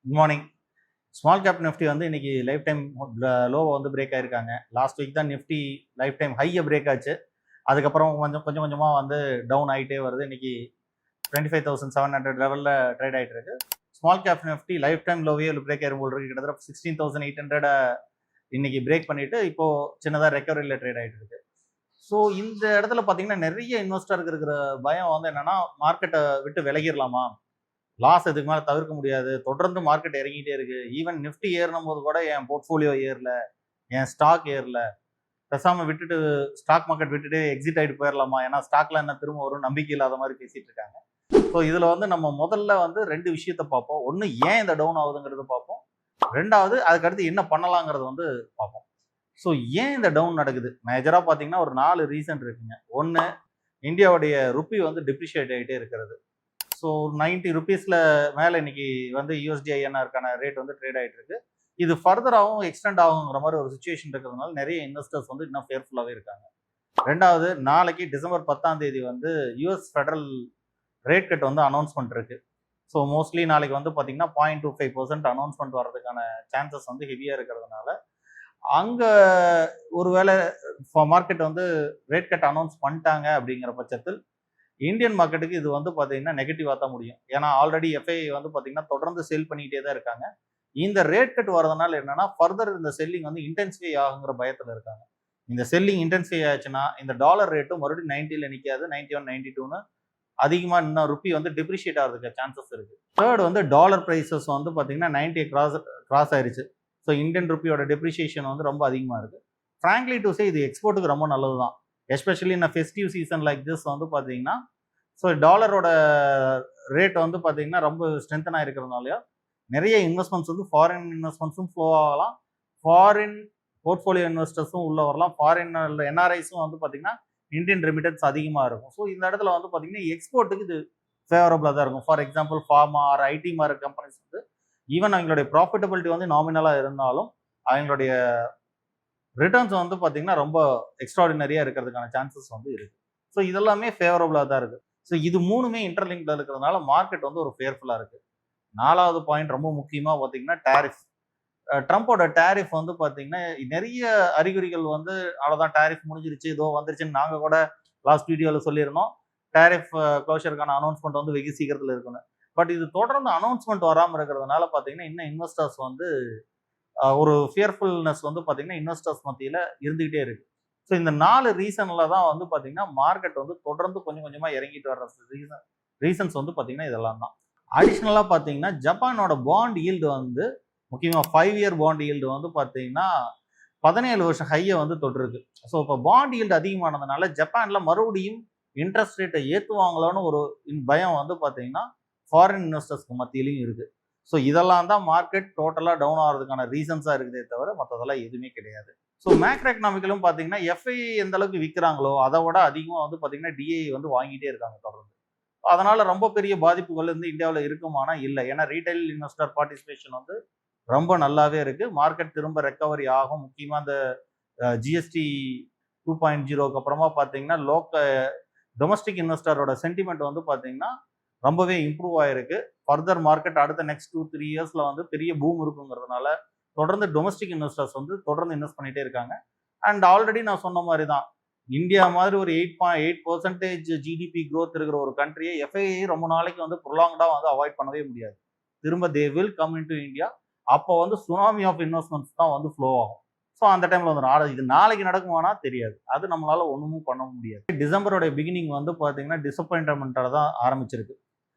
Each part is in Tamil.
Good morning. Small cap Nifty வந்து இன்னைக்கு லைஃப் டைம் லோவை வந்து பிரேக் ஆயிருக்காங்க. லாஸ்ட் வீக் தான் நிஃப்டி லைஃப் டைம் ஹையை பிரேக் ஆச்சு. அதுக்கப்புறம் கொஞ்சம் கொஞ்சம் கொஞ்சமாக வந்து டவுன் ஆகிட்டே வருது. இன்னைக்கு 25,700 லெவலில் ட்ரேட் ஆகிட்டு இருக்கு. Small cap Nifty lifetime லோவே பிரேக் ஆயிரும் போல் இருக்கு. கிட்டத்தட்ட 16,800 இன்னைக்கு பிரேக் பண்ணிட்டு இப்போ சின்னதாக ரெக்கவரியில் ட்ரேட் ஆகிட்டு இருக்கு. ஸோ இந்த இடத்துல பார்த்தீங்கன்னா நிறைய இன்வெஸ்டருக்கு இருக்கிற பயம் வந்து என்னன்னா, மார்க்கெட்டை விட்டு விலகிடலாமா, லாஸ் இதுக்கு மேலே தவிர்க்க முடியாது, தொடர்ந்து மார்க்கெட் இறங்கிட்டே இருக்கு, ஈவன் நிஃப்டி ஏறினும் போது கூட என் போர்ட்ஃபோலியோ ஏறல, என் ஸ்டாக் ஏறல, பேசாம விட்டுட்டு ஸ்டாக் மார்க்கெட் விட்டுட்டு எக்ஸிட் ஆகிட்டு போயிடலாமா, ஏன்னா ஸ்டாக்ல என்ன திரும்ப வரும் நம்பிக்கை இல்லாத மாதிரி பேசிட்டு இருக்காங்க. ஸோ இதுல வந்து நம்ம முதல்ல வந்து ரெண்டு விஷயத்த பார்ப்போம். ஒன்று, ஏன் இந்த டவுன் ஆகுதுங்கிறது பார்ப்போம். ரெண்டாவது, அதுக்கு அடுத்து என்ன பண்ணலாங்கிறது வந்து பார்ப்போம். ஸோ ஏன் இந்த டவுன் நடக்குது, மேஜராக பார்த்தீங்கன்னா ஒரு 4 ரீசன் இருக்குங்க. ஒன்று, இந்தியாவுடைய ருப்பி வந்து டிப்ரிஷியேட் ஆகிட்டே இருக்கிறது. ஸோ 90 ருபீஸில் மேலே இன்னைக்கு வந்து யூஎஸ்டி ஐஎன்ஆருக்கான ரேட் வந்து ட்ரேட் ஆகிட்டு இருக்கு. இது ஃபர்தராகவும் எக்ஸ்டெண்ட் ஆகுங்கிற மாதிரி ஒரு சுச்சுவேஷன் இருக்கிறதுனால நிறைய இன்வெஸ்டர்ஸ் வந்து இன்னும் ஃபேர்ஃபுல்லாகவே இருக்காங்க. ரெண்டாவது, நாளைக்கு டிசம்பர் 10 வந்து யூஎஸ் ஃபெடரல் ரேட் கட் வந்து அனௌன்ஸ்மெண்ட் இருக்கு. ஸோ மோஸ்ட்லி நாளைக்கு வந்து பார்த்தீங்கன்னா 0.25% அனௌன்ஸ்மெண்ட் வர்றதுக்கான சான்சஸ் வந்து ஹெவியாக இருக்கிறதுனால அங்கே ஒருவேளை மார்க்கெட் வந்து ரேட் கட் அனௌன்ஸ் பண்ணிட்டாங்க அப்படிங்கிற பட்சத்தில் இந்தியன் மார்க்கெட்டுக்கு இது வந்து பார்த்தீங்கன்னா நெகட்டிவாக தான் முடியும். ஏன்னா ஆல்ரெடி எஃப்ஐ வந்து பார்த்தீங்கன்னா தொடர்ந்து செல் பண்ணிகிட்டே தான் இருக்காங்க. இந்த ரேட் கட் வரதுனால என்னன்னா ஃபர்தர் இந்த செல்லிங் வந்து இன்டென்சிஃபை ஆகுங்கிற பயத்தில் இருக்காங்க. இந்த செல்லிங் இன்டென்சிஃபை ஆச்சுன்னா இந்த டாலர் ரேட்டும் மறுபடியும் 90ல நிற்காது, 91, 92ன்னு அதிகமாக இன்னும் ருப்பி வந்து டிப்ரிஷியேட் ஆகிறதுக்கு சான்சஸ் இருக்கு. தேர்ட் வந்து டாலர் பிரைசஸ் வந்து பார்த்தீங்கன்னா 90 கிராஸ் ஆயிருச்சு. ஸோ இந்தியன் ருப்பியோட டெப்ரிஷியேஷன் வந்து ரொம்ப அதிகமாக இருக்கு. ஃப்ராங்க்லி டு சே இது எக்ஸ்போர்ட்டுக்கு ரொம்ப நல்லது தான். எஸ்பெஷலி இந்த ஃபெஸ்டிவ் சீசன் லைக் திஸ் வந்து பார்த்தீங்கன்னா, ஸோ டாலரோட ரேட் வந்து பார்த்தீங்கன்னா ரொம்ப ஸ்ட்ரென்தனாக இருக்கிறதுனாலயோ நிறைய இன்வெஸ்ட்மெண்ட்ஸ் வந்து ஃபாரின் இன்வெஸ்ட்மெண்ட்ஸும் ஃப்ளோ ஆகலாம், ஃபாரின் போர்ட்ஃபோலியோ இன்வெஸ்டர்ஸும் உள்ள வரலாம், ஃபாரின் என்ஆர்ஐஸும் வந்து பார்த்தீங்கன்னா இந்தியன் ரெமிட்டன்ஸ் அதிகமாக இருக்கும். ஸோ இந்த இடத்துல வந்து பார்த்தீங்கன்னா எக்ஸ்போர்ட்டுக்கு இது ஃபேவரபுளாக தான் இருக்கும். For example pharma or IT மாதிரி கம்பெனிஸ் வந்து ஈவன் அவங்களுடைய ப்ராஃபிட்டபிலிட்டி வந்து நாமினலாக இருந்தாலும் அவங்களுடைய ரிட்டர்ன்ஸ் வந்து பார்த்தீங்கன்னா ரொம்ப எக்ஸ்ட்ராடினரியாக இருக்கிறதுக்கான சான்சஸ் வந்து இருக்குது. ஸோ இதெல்லாமே ஃபேவரபுளாக தான் இருக்குது. ஸோ இது மூணுமே இன்டர்லிங்க்டாக இருக்கிறதுனால மார்க்கெட் வந்து ஒரு ஃபேர்ஃபுல்லாக இருக்குது. 4வது பாயிண்ட் ரொம்ப முக்கியமாக பார்த்தீங்கன்னா டேரிஃப். ட்ரம்ப்போட டேரிஃப் வந்து பார்த்தீங்கன்னா நிறைய அறிகுறிகள் வந்து அவ்வளோதான், டேரிஃப் முடிஞ்சிருச்சு, இதோ வந்துருச்சுன்னு நாங்கள் கூட லாஸ்ட் வீடியோவில் சொல்லியிருந்தோம். டேரிஃப் க்ளோஷருக்கான அனௌன்ஸ்மெண்ட் வந்து வெகு சீக்கிரத்தில் இருக்கணும். பட் இது தொடர்ந்து அனௌன்ஸ்மெண்ட் வராமல் இருக்கிறதுனால பார்த்தீங்கன்னா இன்னும் இன்வெஸ்டர்ஸ் வந்து ஒரு ஃபியர்ஃபுல்னஸ் வந்து பார்த்தீங்கன்னா இன்வெஸ்டர்ஸ் மத்தியில் இருந்துகிட்டே இருக்கு. ஸோ இந்த 4 ரீசன்ல தான் வந்து பார்த்தீங்கன்னா மார்க்கெட் வந்து தொடர்ந்து கொஞ்சம் கொஞ்சமாக இறங்கிட்டு வர்ற ரீசன்ஸ் வந்து பார்த்தீங்கன்னா இதெல்லாம் தான். அடிஷ்னலாக பார்த்தீங்கன்னா ஜப்பானோட பாண்ட் ஈல்டு வந்து முக்கியமாக 5 இயர் பாண்ட் ஈல்டு வந்து பார்த்தீங்கன்னா 17 வருஷம் ஹையை வந்து தொட்டிருக்கு. ஸோ இப்போ பாண்ட் ஈல்டு அதிகமானதுனால ஜப்பானில் மறுபடியும் இன்ட்ரெஸ்ட் ரேட்டை ஏற்றுவாங்களான்னு ஒரு பயம் வந்து பார்த்தீங்கன்னா ஃபாரின் இன்வெஸ்டர்ஸ்க்கு மத்தியிலையும் இருக்குது. ஸோ இதெல்லாம் தான் மார்க்கெட் டோட்டலாக டவுன் ஆகிறதுக்கான ரீசன்ஸாக இருக்குதே தவிர மற்றதெல்லாம் எதுவுமே கிடையாது. ஸோ மேக்ரோ எக்கனாமிக்கலும் பார்த்தீங்கன்னா எஃப்ஐ எந்த அளவுக்கு விற்கிறாங்களோ அதை விட அதிகமாக வந்து பார்த்தீங்கன்னா டிஐ வந்து வாங்கிட்டே இருக்காங்க தொடர்ந்து. அதனால ரொம்ப பெரிய பாதிப்புகள் வந்து இந்தியாவில் இருக்குமானா இல்லை. ஏன்னா ரீட்டைல் இன்வெஸ்டர் பார்ட்டிசிபேஷன் வந்து ரொம்ப நல்லாவே இருக்கு. மார்க்கெட் திரும்ப ரெக்கவரி ஆகும். முக்கியமாக அந்த ஜிஎஸ்டி 2.0க்கு அப்புறமா பார்த்தீங்கன்னா டொமஸ்டிக் இன்வெஸ்டரோட சென்டிமெண்ட் வந்து பார்த்தீங்கன்னா ரொம்பவே இம்ப்ரூவ் ஆயிருக்கு. ஃபர்தர் மார்க்கெட் அடுத்த நெக்ஸ்ட் 2-3 இயர்ஸ்ல வந்து பெரிய பூம் இருக்குங்கிறதுனால தொடர்ந்து டொமஸ்டிக் இன்வெஸ்டர்ஸ் வந்து தொடர்ந்து இன்வெஸ்ட் பண்ணிட்டே இருக்காங்க. அண்ட் ஆல்ரெடி நான் சொன்ன மாதிரி தான், இந்தியா மாதிரி ஒரு 8.8% ஜிடிபி க்ரோத் இருக்கிற ஒரு கண்ட்ரியை எஃப்ஐஐ ரொம்ப நாளைக்கு வந்து ப்ரொலாங்டாக வந்து அவாய்ட் பண்ணவே முடியாது. திரும்ப they will come in to India. அப்போ வந்து சுனாமி ஆஃப் இன்வெஸ்ட்மெண்ட்ஸ் தான் வந்து ஃப்ளோ ஆகும். ஸோ அந்த டைம்ல வந்து இது நாளைக்கு நடக்குமானா தெரியாது, அது நம்மளால ஒன்றுமும் பண்ண முடியாது. டிசம்பரோட பிகினிங் வந்து பார்த்தீங்கன்னா டிசப்பாயின்மெண்ட்டால தான் ஆரம்பிச்சிருக்கு.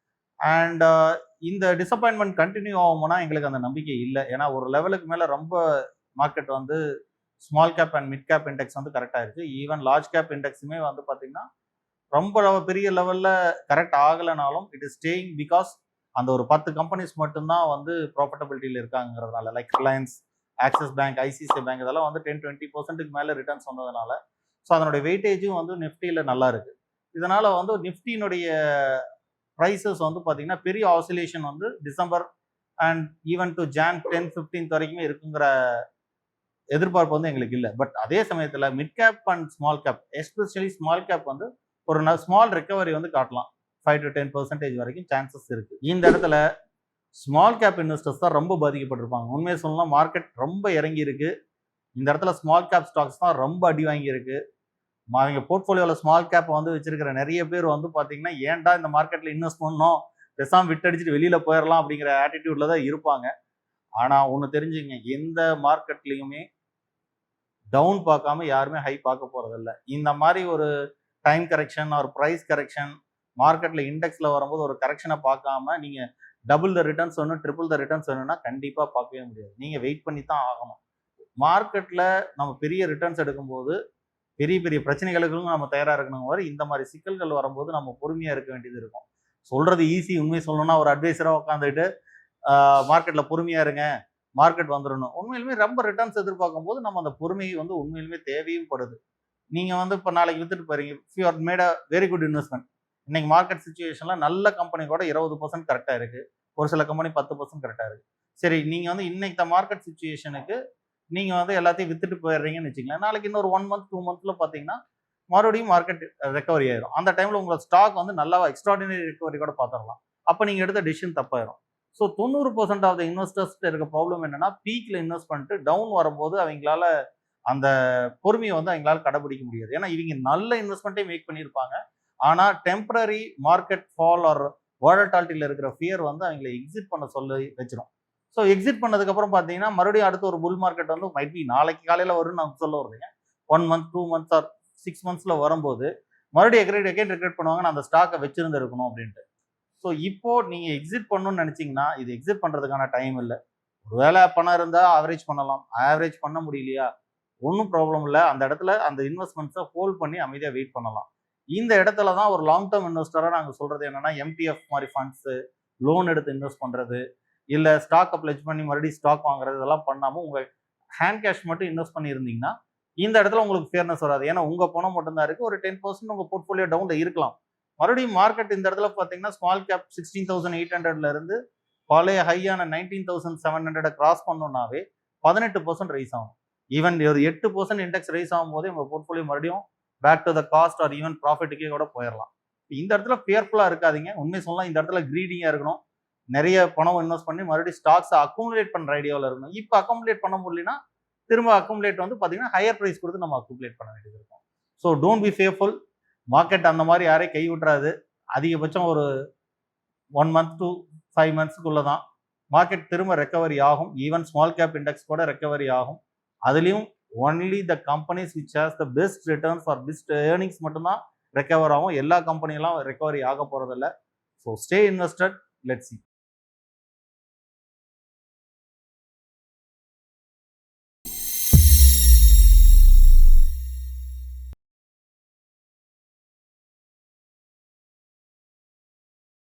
அண்ட் இந்த டிசப்பாயின்மெண்ட் கண்டினியூ ஆகும்னா எங்களுக்கு அந்த நம்பிக்கை இல்லை. ஏன்னா ஒரு லெவலுக்கு மேலே ரொம்ப மார்க்கெட் வந்து small cap and mid cap index வந்து கரெக்டாக இருக்குது. ஈவன் லார்ஜ் கேப் இண்டெக்ஸுமே வந்து பார்த்தீங்கன்னா ரொம்ப பெரிய லெவலில் கரெக்ட் ஆகலைனாலும் இட் இஸ் ஸ்டேயிங் பிகாஸ் அந்த ஒரு 10 கம்பெனிஸ் மட்டும்தான் வந்து ப்ராஃபிட்டபிலிட்டியில் இருக்காங்கிறதுனால, like Reliance, Axis Bank, ICICI Bank இதெல்லாம் வந்து 10-20% மேலே ரிட்டர்ன்ஸ் வந்ததுனால ஸோ அதனுடைய வெயிட்டேஜும் வந்து நிஃப்டியில் நல்லா இருக்கு. இதனால வந்து நிஃப்டியினுடைய ப்ரைஸஸ் வந்து பார்த்தீங்கன்னா பெரிய ஆசிலேஷன் வந்து December and even to John 10-15 வரைக்குமே இருக்குங்கிற எதிர்பார்ப்பு வந்து எங்களுக்கு இல்லை. பட் அதே சமயத்தில் mid cap and small cap, especially small cap வந்து ஒரு ஸ்மால் ரெக்கவரி வந்து காட்டலாம். 5-10% வரைக்கும் சான்சஸ் இருக்கு. இந்த இடத்துல ஸ்மால் கேப் இன்வெஸ்டர்ஸ் தான் ரொம்ப பாதிக்கப்பட்டிருப்பாங்க. உண்மையை சொல்லணும்னா மார்க்கெட் ரொம்ப இறங்கி இருக்கு. இந்த இடத்துல ஸ்மால் கேப் ஸ்டாக்ஸ் தான் ரொம்ப அடி வாங்கியிருக்கு. அவங்க போர்ட்ஃபோலியோவில் ஸ்மால் கேப் வந்து வச்சிருக்கிற நிறைய பேர் வந்து பார்த்தீங்கன்னா, ஏன்டா இந்த மார்க்கெட்டில் இன்வெஸ்ட் பண்ணோம், பேசாமல் விட்டடிச்சிட்டு வெளியில் போயிடலாம் அப்படிங்கிற ஆட்டிடியூட்ல தான் இருப்பாங்க. ஆனால் ஒன்று தெரிஞ்சுங்க, எந்த மார்க்கெட்லேயுமே டவுன் பார்க்காம யாருமே ஹை பார்க்க போகிறதில்ல. இந்த மாதிரி ஒரு டைம் கரெக்ஷன் ஒரு ப்ரைஸ் கரெக்ஷன் மார்க்கெட்டில் இண்டெக்ஸில் வரும்போது ஒரு கரெக்ஷனை பார்க்காம நீங்கள் டபுள் த ரிட்டர்ன்ஸ் வேணும், ட்ரிபிள் த ரிட்டர்ன்ஸ் வேணும்னா கண்டிப்பாக பார்க்கவே முடியாது. நீங்கள் வெயிட் பண்ணி தான் ஆகணும். மார்க்கெட்டில் நம்ம பெரிய ரிட்டர்ன்ஸ் எடுக்கும்போது பெரிய பெரிய பிரச்சனைகளுக்கும் நம்ம தயாராக இருக்கணும். வரை இந்த மாதிரி சிக்கல்கள் வரும்போது நம்ம பொறுமையாக இருக்க வேண்டியது இருக்கும். சொல்றது ஈஸி. உண்மை சொல்லணும்னா ஒரு அட்வைசராக உட்காந்துட்டு மார்க்கெட்டில் பொறுமையாக இருங்க, மார்க்கெட் வந்துடணும். உண்மையிலுமே ரொம்ப ரிட்டர்ன்ஸ் எதிர்பார்க்கும் போது நம்ம அந்த பொறுமை வந்து உண்மையிலுமே தேவையும் படுது. நீங்கள் வந்து இப்போ நாளைக்கு வித்துட்டு போறீங்க, if you are made a very good investment. இன்னைக்கு மார்க்கெட் சுச்சுவேஷனில் நல்ல கம்பெனி கூட 20% கரெக்டாக இருக்கு, ஒரு சில கம்பெனி 10% கரெக்டாக இருக்கு. சரி, நீங்கள் வந்து இன்னைக்கு மார்க்கெட் சுச்சுவேஷனுக்கு நீங்கள் வந்து எல்லாத்தையும் வித்துட்டு போயிடுறீங்கன்னு வச்சுக்கலாம். நாளைக்கு இன்னொரு 1 மந்த் 2 மந்த்ல பார்த்தீங்கன்னா மறுபடியும் மார்க்கெட் ரெக்கவரி ஆயிரும். அந்த டைமில் உங்களோட ஸ்டாக் வந்து நல்லா எக்ஸ்ட்ராடினரி ரெக்கவரி கூட பார்த்துடலாம். அப்போ நீங்கள் எடுத்த டிசிஷன் தப்பாயிரும். ஸோ 90% ஆஃப் த இன்வெஸ்டர்ஸ் இருக்க ப்ராப்ளம் என்னன்னா, பீக்ல இன்வெஸ்ட் பண்ணிட்டு டவுன் வரும்போது அவங்களால அந்த பொறுமையை வந்து அவங்களால கடைபிடிக்க முடியாது. ஏன்னா இவங்க நல்ல இன்வெஸ்ட்மெண்ட்டே மேக் பண்ணியிருப்பாங்க. ஆனால் டெம்பரரி மார்க்கெட் ஃபால் ஆர் வாலட்டாலிட்டியில் இருக்கிற ஃபியர் வந்து அவங்களை எக்ஸிட் பண்ண சொல்லி வச்சிரும். ஸோ எக்ஸிட் பண்ணதுக்கப்புறம் பார்த்தீங்கன்னா மறுபடியும் அடுத்த ஒரு புல் மார்க்கெட் வந்து மைட் பி நாளைக்கு காலையில் வரும்னு நான் சொல்ல வருதுங்க. 1 மந்த் 2 மந்த்ஸ் ஆர் 6 மந்த்ஸில் வரும்போது மறுபடியும் எகைன் ரெக்ரெட் பண்ணுவாங்க, நான் அந்த ஸ்டாக்கை வச்சிருந்து இருக்கணும் அப்படின்ட்டு. ஸோ இப்போ நீங்கள் எக்ஸிட் பண்ணணும்னு நினச்சிங்கன்னா இது எக்ஸிட் பண்ணுறதுக்கான டைம் இல்லை. ஒருவேளை பணம் இருந்தால் ஆவரேஜ் பண்ணலாம். ஆவரேஜ் பண்ண முடியலையா, ஒன்றும் ப்ராப்ளம் இல்லை. அந்த இடத்துல அந்த இன்வெஸ்ட்மெண்ட்ஸை ஹோல்ட் பண்ணி அமைதியாக வெயிட் பண்ணலாம். இந்த இடத்துல தான் ஒரு லாங் டேர்ம் இன்வெஸ்டராக நாங்கள் சொல்கிறது என்னென்னா, எம்டிஎஃப் மாதிரி ஃபண்ட்ஸு, லோன் எடுத்து இன்வெஸ்ட் பண்ணுறது, இல்லை ஸ்டாக்கை பிளெட்ஜ் பண்ணி மறுபடியும் ஸ்டாக் வாங்குறது, இதெல்லாம் பண்ணாமல் உங்கள் ஹேண்ட் கேஷ் மட்டும் இன்வெஸ்ட் பண்ணியிருந்தீங்கன்னா இந்த இடத்துல உங்களுக்கு ஃபேர்னஸ் வராது. ஏன்னா உங்கள் பணம் மட்டும்தான் இருக்குது. ஒரு 10% உங்கள் போர்ட்ஃபோலியோ டவுனில் இருக்கலாம். மறுபடியும் மார்க்கெட் இந்த இடத்துல பார்த்தீங்கன்னா ஸ்மால் கேப் 16,800ல இருந்து பழைய ஹையான 19,700 கிராஸ் பண்ணோம்னாவே 18% ரைஸ் ஆகும். ஈவன் ஒரு 8% இண்டெக்ஸ் ரைஸ் ஆகும் போதே உங்கள் போர்ட்ஃபோலியோ மறுபடியும் back to the cost or even ப்ராஃபிட்டுக்கே கூட போயிடலாம். இந்த இடத்துல ஃபியர்ஃபுல்லாக இருக்காதீங்க. உண்மை சொல்லலாம், இந்த இடத்துல கிரீடிங்காக இருக்கணும். நிறைய பணம் இன்வெஸ்ட் பண்ணி மறுபடியும் ஸ்டாக்ஸை அக்குமுலேட் பண்ணுற ஐடியாவில் இருக்கணும். இப்போ அக்குமுலேட் பண்ண முடியலன்னா திரும்ப அக்குமுலேட் வந்து பார்த்தீங்கன்னா ஹையர் ப்ரைஸ் கொடுத்து நம்ம அக்குமுலேட் பண்ண வேண்டியது இருக்கும். So don't be fearful. Market அந்த மாதிரி யாரையும் கை விட்டுறாது. அதிகபட்சம் ஒரு 1 மந்த் டு 5 மந்த்ஸ்க்குள்ள தான் மார்க்கெட் திரும்ப ரெக்கவரி ஆகும். ஈவன் ஸ்மால் கேப் இண்டெக்ஸ் கூட ரெக்கவரி ஆகும். அதுலேயும் only the companies which has the best returns or best earnings மட்டும்தான் ரெக்கவர் ஆகும். எல்லா கம்பெனியெல்லாம் ரெக்கவரி ஆக போகிறதில்ல. So stay invested. Let's C.